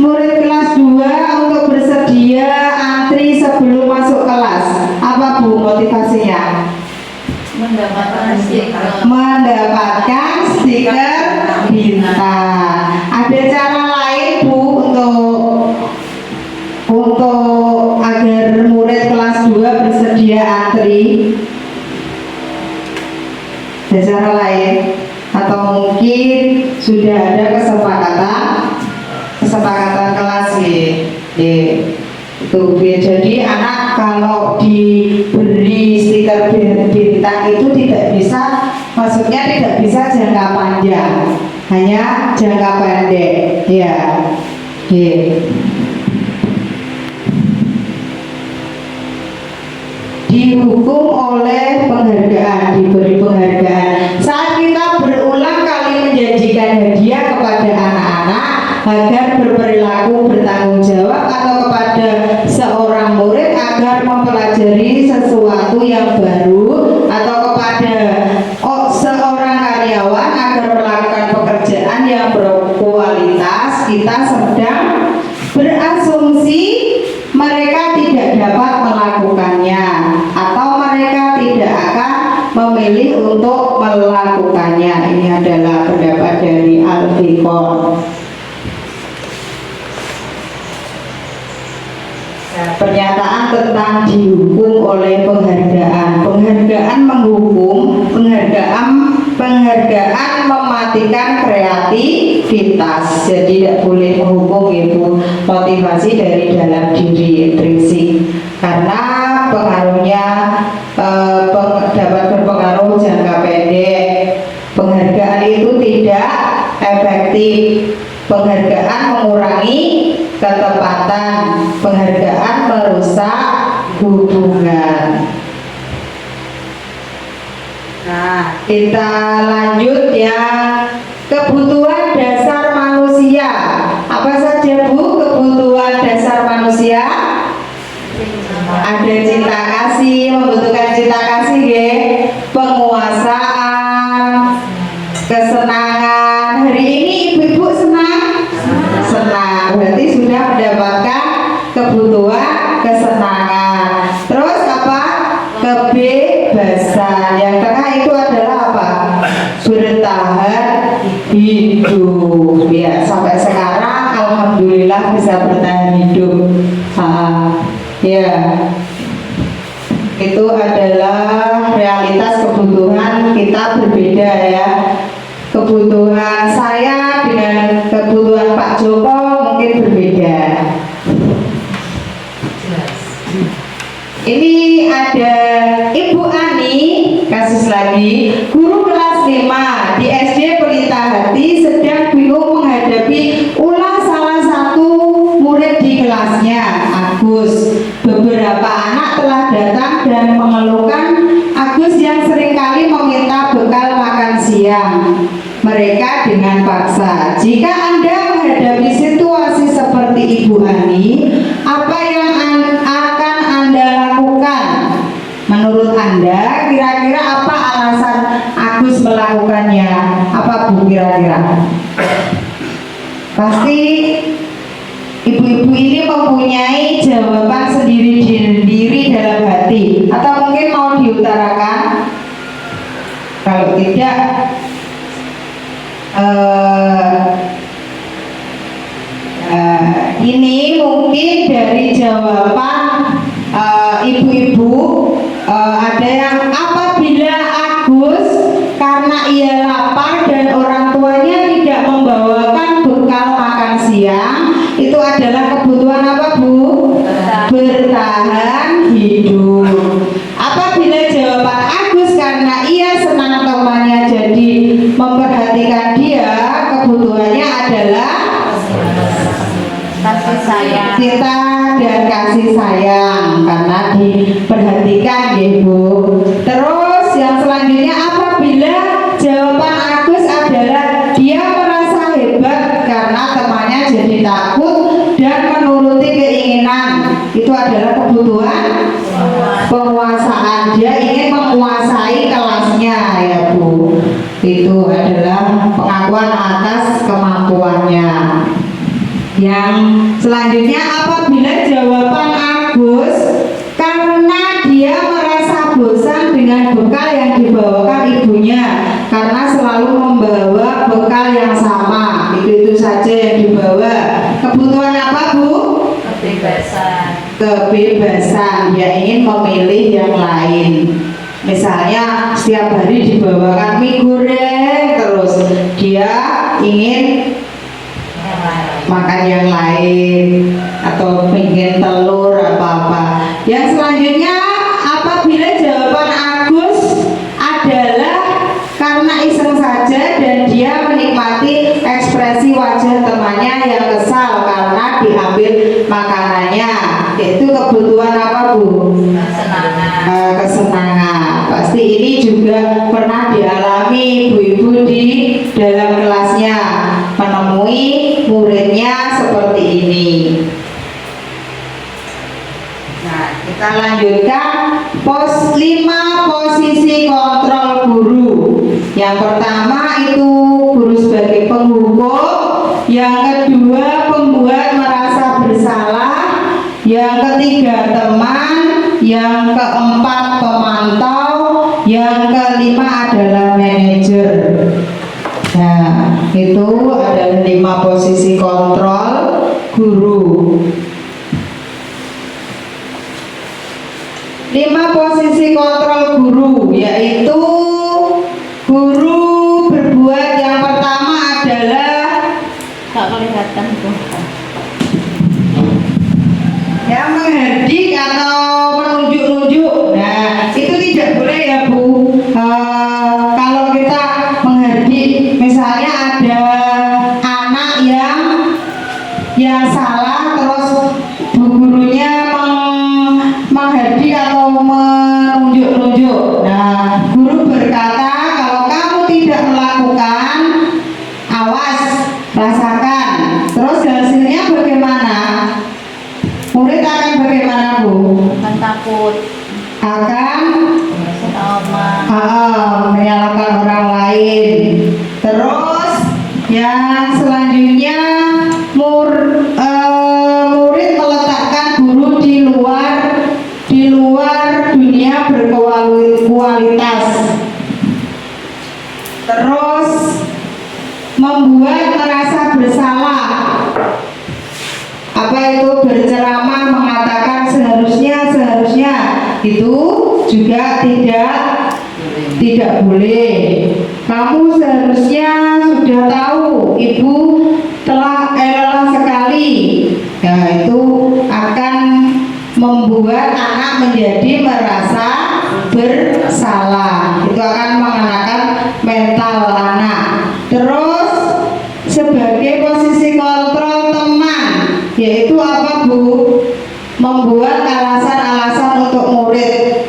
murid kelas 2 untuk bersedia antri sebelum masuk kelas? Apa Bu motivasinya? Mendapatkan stiker. Mendapatkan stiker bintang. Ada cara lain Bu untuk agar murid kelas 2 bersedia antri? Ada cara lain? Atau mungkin sudah ada kesepakatan kelas itu. Jadi anak kalau diberi stiker bintang itu tidak bisa, maksudnya tidak bisa jangka panjang, hanya jangka pendek ya. Dihukum oleh penghargaan, diberi penghargaan saat kita berulang kali menjanjikan hadiah kepada anak-anak agar berperilaku bertanggung jawab, atau kepada seorang murid agar mempelajari sesuatu yang baru, atau kepada seorang karyawan agar melakukan pekerjaan yang berkualitas. Kita sedang berasumsi mereka tidak dapat melakukannya atau mereka tidak akan memilih untuk melakukannya. Ini adalah pendapat dari Al-Fiqh. Pernyataan tentang dihukum oleh penghargaan. Penghargaan menghukum, penghargaan mematikan kreativitas. Jadi tidak boleh menghukum, itu motivasi dari dalam diri intrinsik, karena pengaruhnya dapat berpengaruh jangka pendek. Penghargaan itu tidak efektif. Penghargaan mengurangi ketepatan, penghargaan merusak hubungan. Nah, kita lanjut ya. Kebutuhan dasar manusia. Apa saja Bu kebutuhan dasar manusia? Ada cinta kasih, membutuhkan cinta kasih ya. Penguasaan, kesenangan. Hari ini ibu-ibu senang? Senang, berarti sudah mendapatkan kebutuhan kesenangan. Terus apa? Kebebasan. Yang tengah itu adalah apa? Bertahan hidup. Ya, sampai sekarang alhamdulillah bisa bertahan hidup. Ya, itu adalah realitas kebutuhan kita berbeda ya. Kebutuhan saya dengan kebutuhan Pak Joko mungkin berbeda. Ini ada Ibu Ani, kasus lagi, guru kelas 5 di SD Pelita Hati sedang bingung menghadapi ulah salah satu murid di kelasnya, Agus. Beberapa anak telah datang dan mengeluhkan Agus yang seringkali meminta bekal makan siang mereka dengan paksa. Jika Anda menghadapi situasi seperti Ibu Ani, apa yang akan Anda lakukan? Menurut Anda, kira-kira apa alasan Agus melakukannya? Apa Bu kira-kira? Pasti ibu-ibu ini mempunyai jawaban sendiri-sendiri dalam hati, atau mungkin mau diutarakan? Kalau tidak, Ini mungkin dari jawaban ibu-ibu, ada yang apabila Agus karena ia lapar dan orang tuanya tidak membawakan bekal makan siang, itu adalah kebutuhan apa, Bu? Bertahan hidup. Apabila jawaban Agus karena ia senang temannya jadi memperhatikan dia, kebutuhannya adalah kasih sayang. cinta dan kasih sayang karena diperhatikan ya Bu. Terus yang selanjutnya, apabila jawaban Agus adalah dia merasa hebat karena temannya jadi takut dan menuruti keinginan, itu adalah kebutuhan penguasaan. Dia ingin menguasai kelasnya ya Bu. Itu adalah pengakuan atas kemampuannya. Yang selanjutnya, apabila jawaban Agus karena dia merasa bosan dengan bekal yang dibawakan ibunya karena selalu membawa bekal yang sama, itu saja yang dibawa. Kebutuhan apa, Bu? Kebebasan. Dia ingin memilih yang lain. Misalnya setiap hari dibawakan mie goreng terus, dia ingin makan yang lain atau pengen telur apa-apa. Yang selanjutnya, apabila jawaban Agus adalah karena iseng saja dan dia menikmati ekspresi wajah temannya yang kesal karena diambil makanannya, itu kebutuhan apa, Bu? Kesenangan. Pasti ini juga pernah dialami ibu-ibu di dalam kelasnya, menemui muridnya seperti ini. Nah, kita lanjutkan 5 posisi kontrol guru. Yang pertama itu guru sebagai penghukum, yang kedua pembuat merasa bersalah, yang ketiga teman, yang keempat pemantau, yang kelima adalah manajer. Nah, itu ada 5 posisi kontrol guru. 5 posisi kontrol guru, yaitu guru berbuat yang pertama adalah Tak kelihatan, Bu. yang menghardik atau menunjuk-nunjuk. Nah, itu tidak boleh ya Bu. Kalau kita menghardik, misalnya ada anak yang salah, terus bu gurunya menghardik atau menunjuk-nunjuk. Nah, guru berkata, kalau kamu tidak melakukan, awas, rasakan. Terus hasilnya bagaimana? Murid akan bagaimana, Bu? Kan takut Akan sama menyalahkan orang lain. Terus yang selanjutnya, murid meletakkan guru di luar dunia berkualitas. Terus membuat merasa bersalah. Apa itu? Berceramah mengatakan seharusnya, itu juga tidak boleh. Kamu seharusnya sudah tahu, ibu telah lelah sekali. Ya, itu akan membuat anak menjadi merasa bersalah. Itu akan mengenakan mental anak. Terus sebagai posisi kontrol teman, yaitu apa, Bu? Membuat alasan-alasan untuk murid.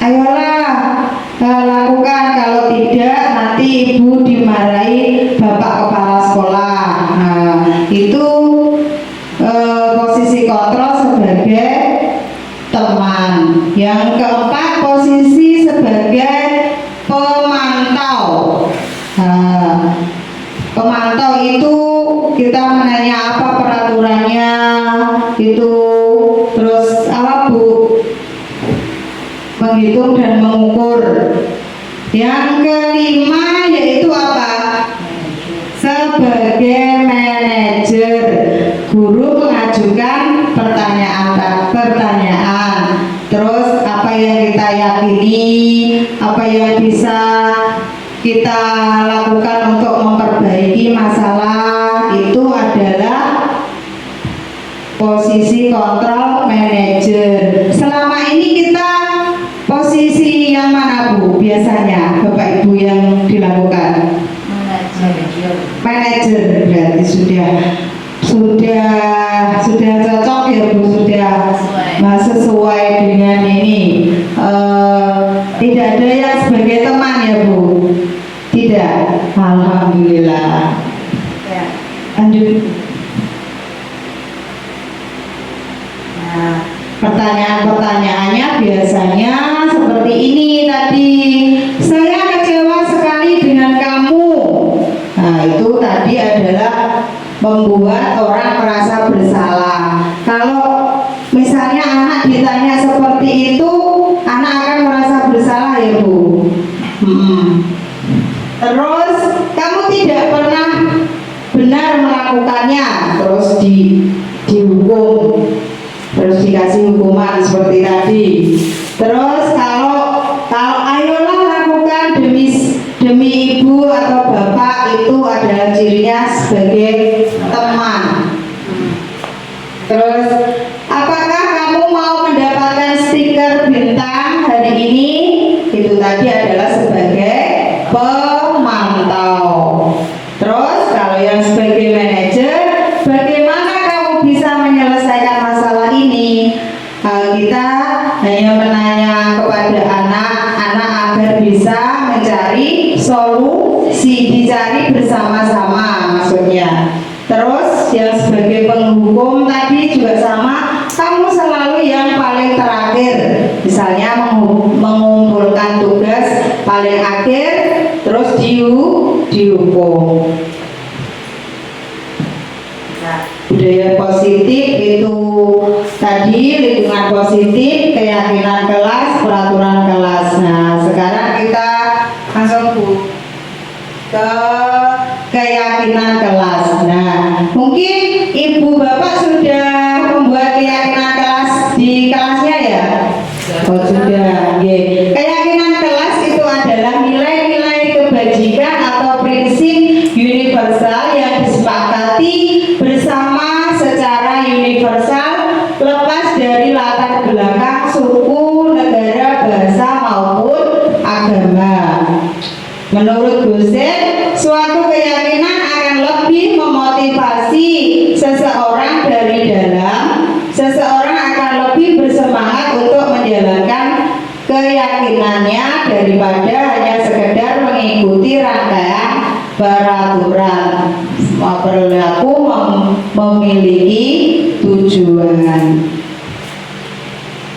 Ayolah, lakukan, kalau tidak nanti ibu dimarahi bapak kepala sekolah. Nah, itu posisi kontrol sebagai teman. Yang keempat, posisi sebagai pemantau. Nah, pemantau itu kita menanya apa peraturannya, itu terus apa, Bu? Menghitung dan mengukur. Yang kelima yaitu apa? Sebagai manajer, guru mengajukan pertanyaan. Terus apa yang kita yakini, apa yang bisa kita lakukan untuk memperbaiki masalah, itu adalah posisi kontrol manajer. Selama ini kita posisi yang mana Bu? Biasanya Bapak Ibu yang dilakukan manajer, berarti sudah cocok ya Bu, sudah sesuai dengan ini. Tidak ada yang sebagai teman ya Bu? Tidak. Alhamdulillah. Lanjut. Nah, pertanyaan-pertanyaannya biasanya seperti ini tadi. Saya kecewa sekali dengan kamu. Nah, itu tadi adalah membuat orang merasa bersalah. Kalau misalnya anak ditanya seperti itu, anak akan merasa bersalah ya Bu. Terus kamu tidak pernah benar melakukannya, terus dihukum, terus dikasih hukuman seperti tadi. Terus kalau ayolah lakukan demi ibu atau bapak, itu adalah cirinya sebagai teman. Terus apakah kamu mau mendapatkan stiker bintang hari ini? Itu tadi adalah sebagai pemantau. Terus kalau yang sebagai manajer, bagaimana kamu bisa menyelesaikan masalah ini? Kita hanya menanya kepada anak-anak agar bisa mencari solusi, dicari bersama-sama maksudnya. Terus yang sebagai penghukum tadi juga sama, kamu selalu yang paling terakhir, misalnya mengumpulkan tugas paling akhir, terus dihukum. Nah, budaya positif itu tadi lingkungan positif, keyakinan kelas, peraturan kelas. Nah, sekarang kita langsung Bu ke keyakinan kelas. Nah, mungkin ibu bapak sudah membuat keyakinan kelas di kelasnya ya? Oh sudah. Okay. Keyakinan kelas itu adalah nilai-nilai kebajikan atau prinsip universal yang disepakati bersama secara universal, lepas dari latar belakang suku, negara, bahasa maupun agama. Menurut dosen, suatu keyakinan akan lebih memotivasi seseorang dari dalam. Seseorang akan lebih bersemangat untuk menjalankan keyakinannya daripada hanya sekedar mengikuti rangkaian peraturan. Perilaku memiliki tujuan.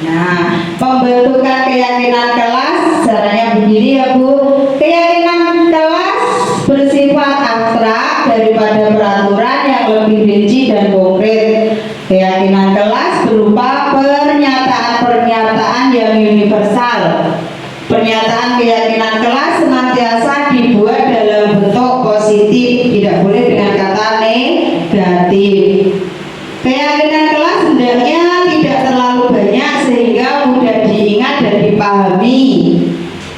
Nah, pembentukan keyakinan kelas caranya begini ya Bu. Keyakinan kelas bersifat abstrak daripada peraturan yang lebih rinci dan konkret. Keyakinan kelas berupa pernyataan-pernyataan yang universal. Pernyataan keyakinan kelas senantiasa dibuat dalam bentuk positif, tidak boleh dengan kata negatif. Keyakinan kelas hendaknya tidak terlalu banyak sehingga mudah diingat dan dipahami.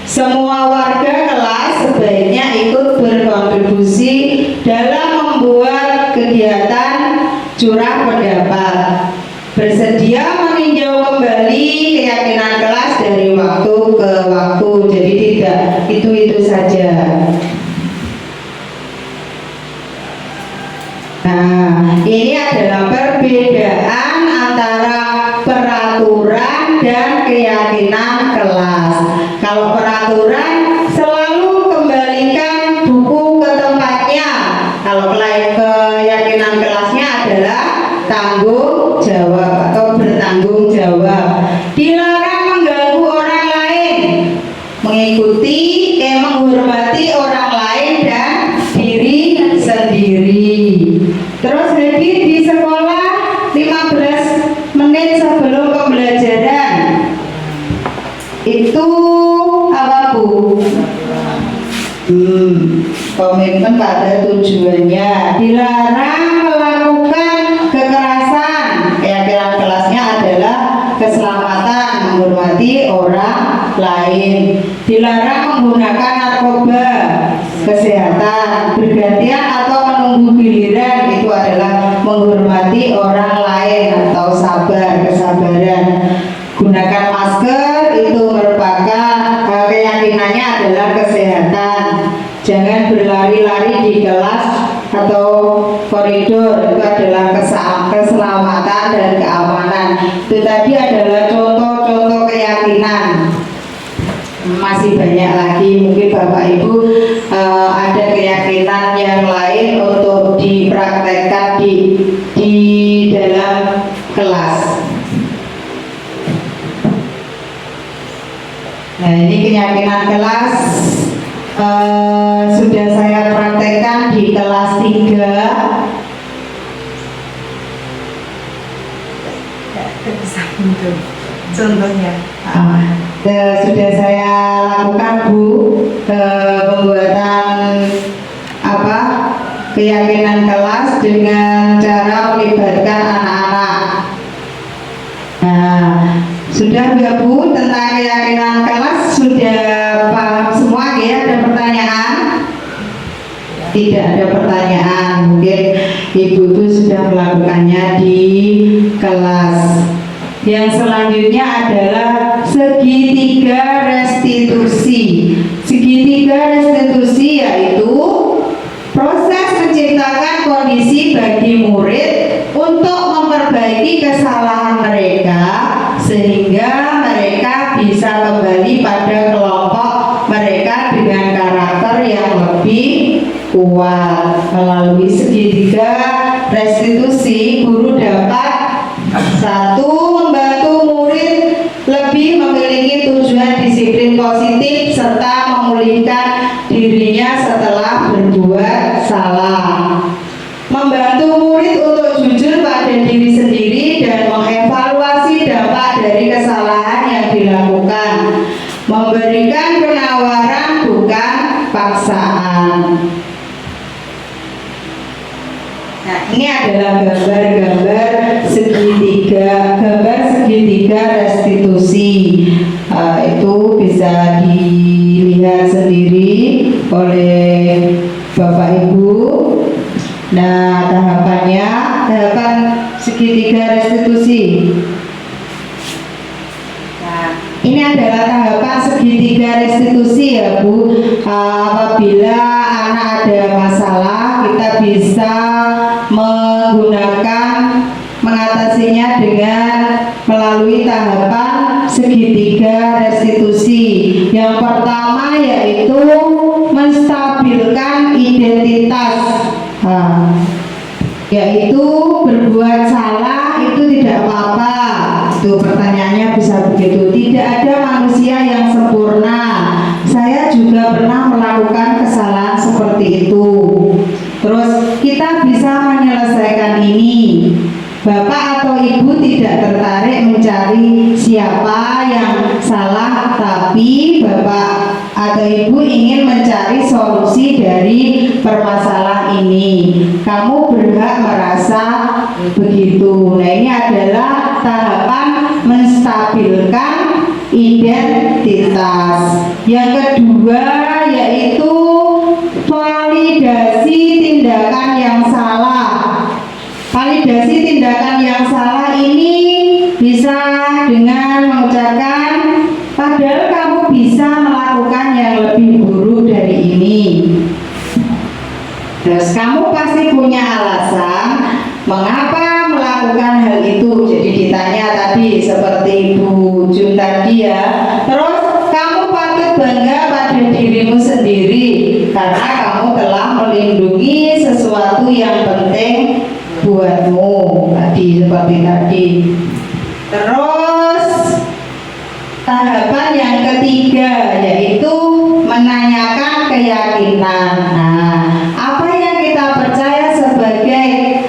Semua warga kelas sebaiknya ikut berkontribusi dalam membuat kegiatan curah pendapat. Bersedia meninjau kembali keyakinan kelas dari waktu ke waktu. Jadi tidak itu saja. Nah, ini adalah perbedaan antara peraturan dan keyakinan kelas. Kalau peraturan selalu kembalikan buku ke tempatnya. Kalau keyakinan kelasnya adalah tanggung jawab atau bertanggung jawab. Dilarang mengganggu orang lain, menghormati orang lain dan diri sendiri. Terus hadir di sekolah 15 menit sebelum pembelajaran. Itu apa Bu? Komitmen pada tujuannya. Dilarang melakukan kekerasan. Keyakinan kelasnya adalah keselamatan, menghormati orang lain. Dilarang menggunakan narkoba, kesehatan, bergantian atau menunggu giliran, itu adalah menghormati orang lain atau sabar, kesabaran. Gunakan masker, itu merupakan keyakinannya adalah kesehatan. Jangan berlari-lari di kelas atau koridor, itu adalah keselamatan dan keamanan. Itu tadi adalah contoh-contoh keyakinan. Masih banyak lagi, mungkin Bapak Ibu ada keyakinan yang lain untuk dipraktekkan di dalam kelas. Nah, ini keyakinan kelas sudah saya praktekkan di kelas 3. Contohnya sudah saya lakukan, Bu, pembuatan keyakinan kelas dengan cara melibatkan anak-anak. Nah, sudah ya Bu, tentang keyakinan kelas sudah paham semua ya? Ada pertanyaan? Tidak ada pertanyaan. Mungkin ibu-ibu sudah melakukannya di kelas. Yang selanjutnya adalah segitiga restitusi. Segitiga restitusi yaitu proses menciptakan kondisi bagi murid untuk memperbaiki kesalahan mereka sehingga mereka bisa kembali pada kelompok mereka dengan karakter yang lebih kuat. Melalui segitiga restitusi, guru dapat 1. Membantu murid lebih memiliki tujuan disiplin positif serta memulihkan dirinya setelah berbuat salah. Membantu murid untuk jujur pada diri sendiri dan mengevaluasi dampak dari kesalahan yang dilakukan. Memberikan penawaran bukan paksaan. Nah, ini adalah gambar segitiga restitusi. Itu bisa dilihat sendiri oleh Bapak Ibu. Nah, tahapan segitiga restitusi. Nah, ini adalah tahapan segitiga restitusi ya Bu. Apabila anak ada masalah, kita bisa mengatasinya dengan melalui tahapan segitiga restitusi. Yang pertama yaitu menstabilkan identitas, yaitu berbuat salah itu tidak apa-apa. Itu pertanyaannya bisa begitu. Tidak ada manusia yang sempurna. Saya juga pernah melakukan kesalahan seperti itu. Terus kita bisa menyelesaikan ini. Bapak atau ibu tidak tertarik mencari siapa yang salah, tapi bapak atau ibu ingin mencari solusi dari permasalahan ini. Kamu berhak merasa begitu. Nah, ini adalah tahapan menstabilkan identitas. Yang kedua yaitu validasi tindakan yang salah. Validasi tindakan yang salah ini bisa dengan mengucapkan, padahal kamu bisa melakukan yang lebih buruk dari ini. Terus kamu pasti punya alasan mengapa melakukan hal itu. Jadi ditanya tadi seperti Bu Jun tadi ya. Terus kamu patut bangga pada dirimu sendiri karena kamu telah melindungi sesuatu yang penting buatmu seperti tadi. Terus tahapan yang ketiga yaitu menanyakan keyakinan. Nah, apa yang kita percaya sebagai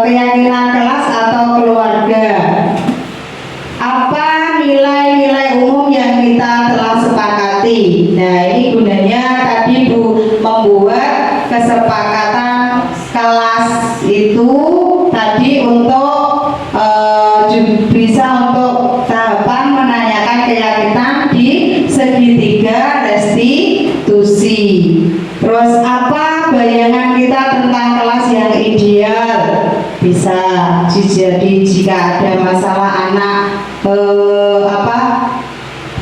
keyakinan kelas atau keluarga? Apa nilai-nilai umum yang kita telah sepakati? Nah, ini gunanya kelas itu tadi untuk bisa untuk tahapan menanyakan keyakinan di segitiga restitusi. Terus apa bayangan kita tentang kelas yang ideal? Bisa jadi jika ada masalah anak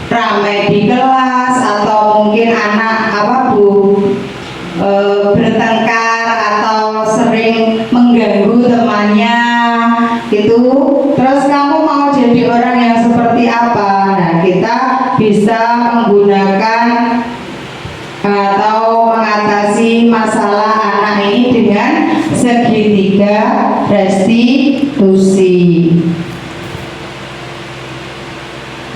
ramai di kelas, atau mungkin anak bertengkar atau sering mengganggu temannya gitu. Terus kamu mau jadi orang yang seperti apa? Nah, kita bisa menggunakan atau mengatasi masalah anak ini dengan segitiga restitusi.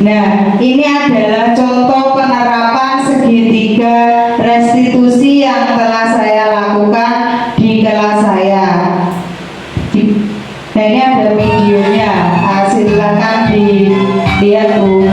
Nah, ini adalah contoh penerapan segitiga restitusi yang telah saya lakukan di kelas saya. Nah, ini ada videonya, silakan dilihat Bu.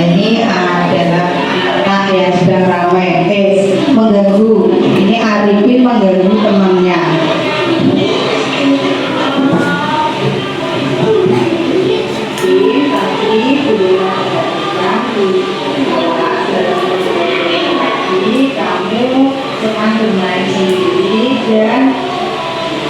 Ini adalah anak yang sedang ramai mengganggu. Ini Arifin mengganggu temannya. Kamu senang bermain sendiri dan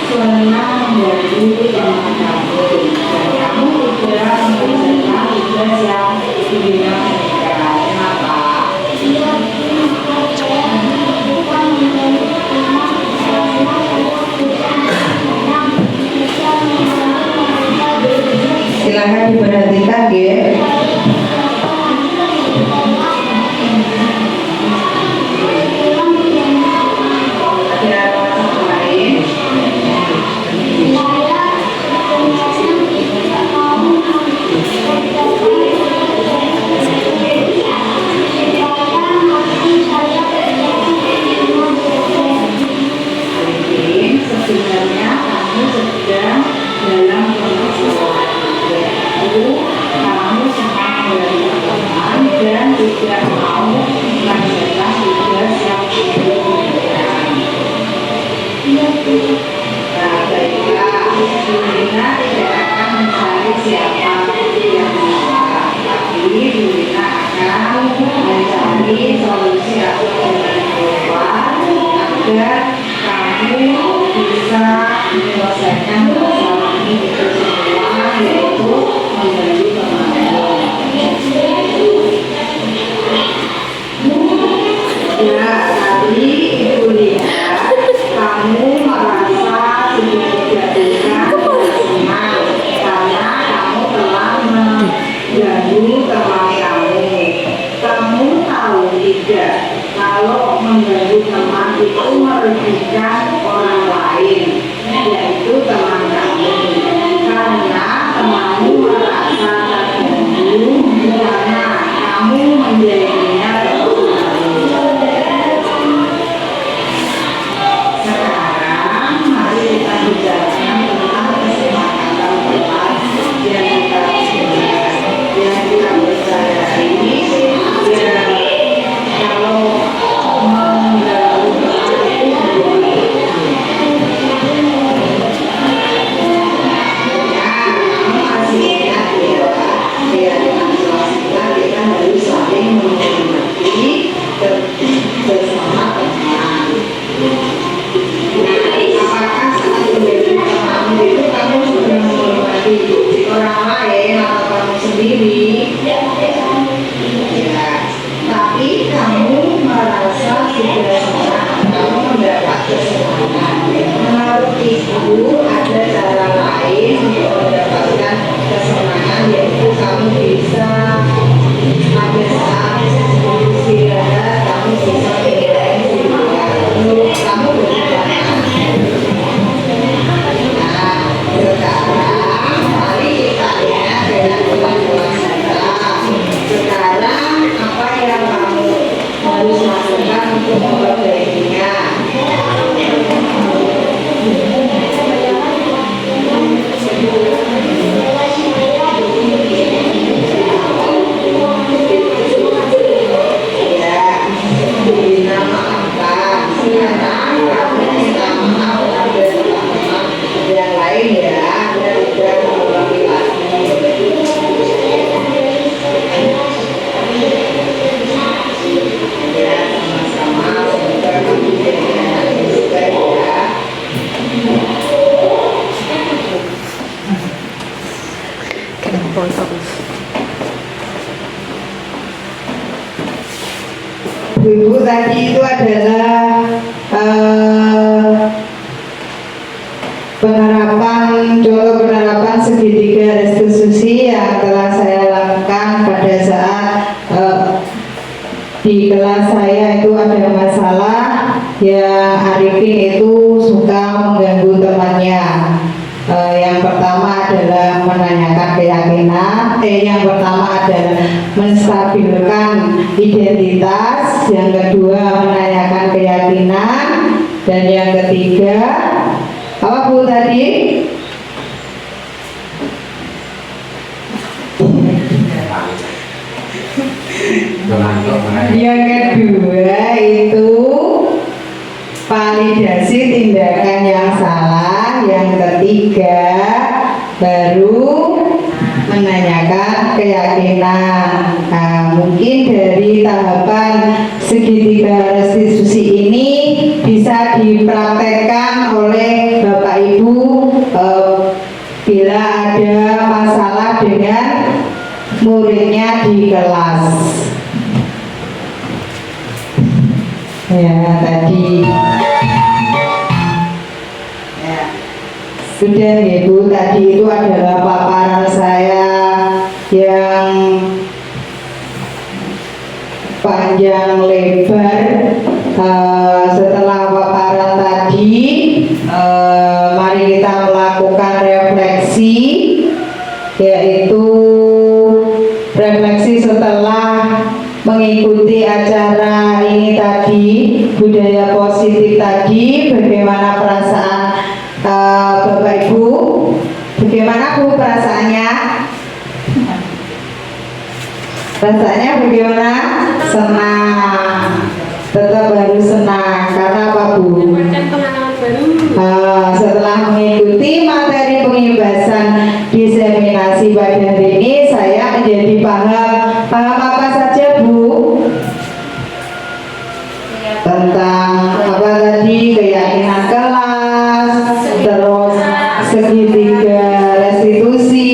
senang mengganggu teman kamu. Dan kamu tidak mengerjakan tugas yang diberikan. Kenapa? Silahkan diperhatikan ya. Sebenarnya kamu sedang dalam kamu senang berteman dan tidak mau mengerjakan tugas yang diberikan. Nah, baiklah, Lina tidak akan mencari siapa yang salah, tapi Lina akan mencari solusi atau jalan keluar agar kamu bisa menyelesaikan masalah ini itu semua, yaitu menjadi teman-teman. Ya, tadi Ibu lihat kamu merasa sedikit tidak senang karena kamu telah mengganggu teman kamu. Kamu tahu tidak kalau mengganggu teman itu merugikan orang lain, yaitu teman kamu, karena temanmu merasa terganggu karena kamu menjadinya terus. Sekarang mari kita bicarakan tentang kesepakatan teman yang kita percaya ini. Kalau mengganggu teman itu ibu-ibu tadi itu adalah contoh penerapan segitiga restitusi yang telah saya lakukan pada saat di kelas saya itu ada masalah yang Arifin itu suka mengganggu temannya. Yang pertama adalah menanyakan keyakinan, yang pertama adalah menstabilkan identitas, yang kedua menanyakan keyakinan, dan yang ketiga apa Bu tadi? Yang kedua itu validasi tindakan yang salah, yang ketiga baru menanyakan keyakinan. Nah, mungkin dari tahapan segitiga restitusi ini bisa dipraktekkan oleh Bapak Ibu bila ada masalah dengan muridnya di kelas. Ya, tadi ya, sudah ya Bu, tadi itu adalah paparan saya yang panjang lebar. Setelah paparan tadi, mari kita melakukan refleksi, yaitu refleksi setelah mengikuti acara ini tadi, budaya positif tadi. Bagaimana perasaan Bapak Ibu? Bagaimana Bu perasaannya? Rasanya bagaimana? Senang. Tetap harus senang. Karena apa Bu? Setelah mengikuti materi pembebasan diseminasi pada hari ini, saya menjadi paham apa saja Bu? Tentang apa tadi? Keyakinan kelas, terus segitiga restitusi,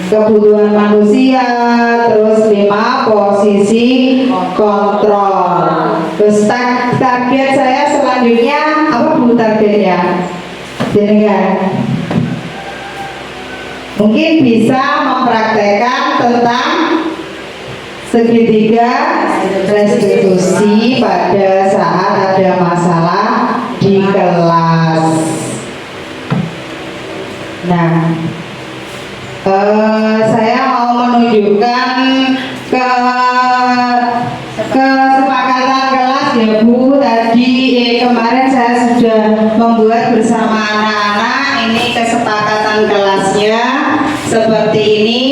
kebutuhan manusia, terus 5 posisi kontrol. Terus target saya selanjutnya apa Bu targetnya? Jadi kan mungkin bisa mempraktekkan tentang segitiga restitusi pada saat ada masalah di kelas. Nah, saya mau menunjukkan kesepakatan kelas ya Bu. Tadi kemarin saya sudah membuat bersama anak-anak. Ini kesepakatan kelasnya seperti ini.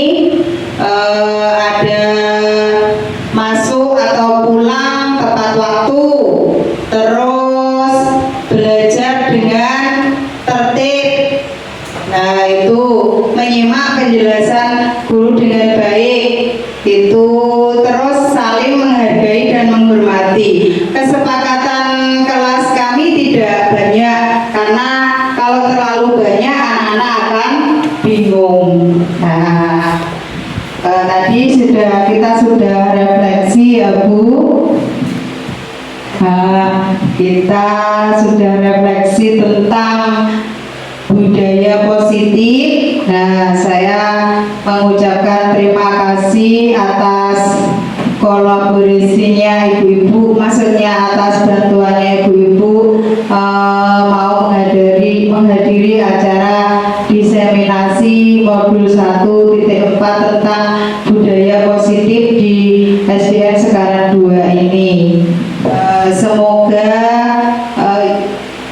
Ada masuk atau pulang tepat waktu, terus belajar dengan tertib. Nah, itu menyimak penjelasan guru dengan baik, itu terus saling menghargai dan menghormati. Kesepakatan kelas kami tidak banyak, karena kalau terlalu banyak anak-anak akan bingung. Nah, tadi kita sudah refleksi ya Bu. Kita sudah refleksi tentang budaya positif. Nah, saya mengucapkan terima kasih atas kolaborasinya ibu-ibu, maksudnya atas bantuannya ibu-ibu mau menghadiri acara diseminasi modul 1.4 tentang budaya positif di SDN Sekarang 2 ini. Semoga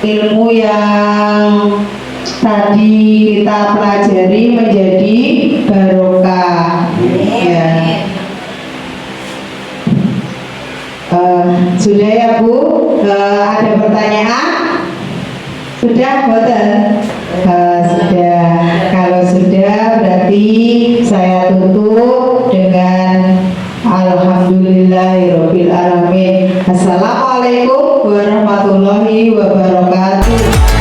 ilmu yang tadi kita pelajari menjadi barokah. Ya. Sudah ya Bu? Ada pertanyaan? Sudah, boten? Sudah. Kalau sudah, berarti saya tutup dengan alhamdulillahirobbilalamin. Assalamualaikum warahmatullahi wabarakatuh.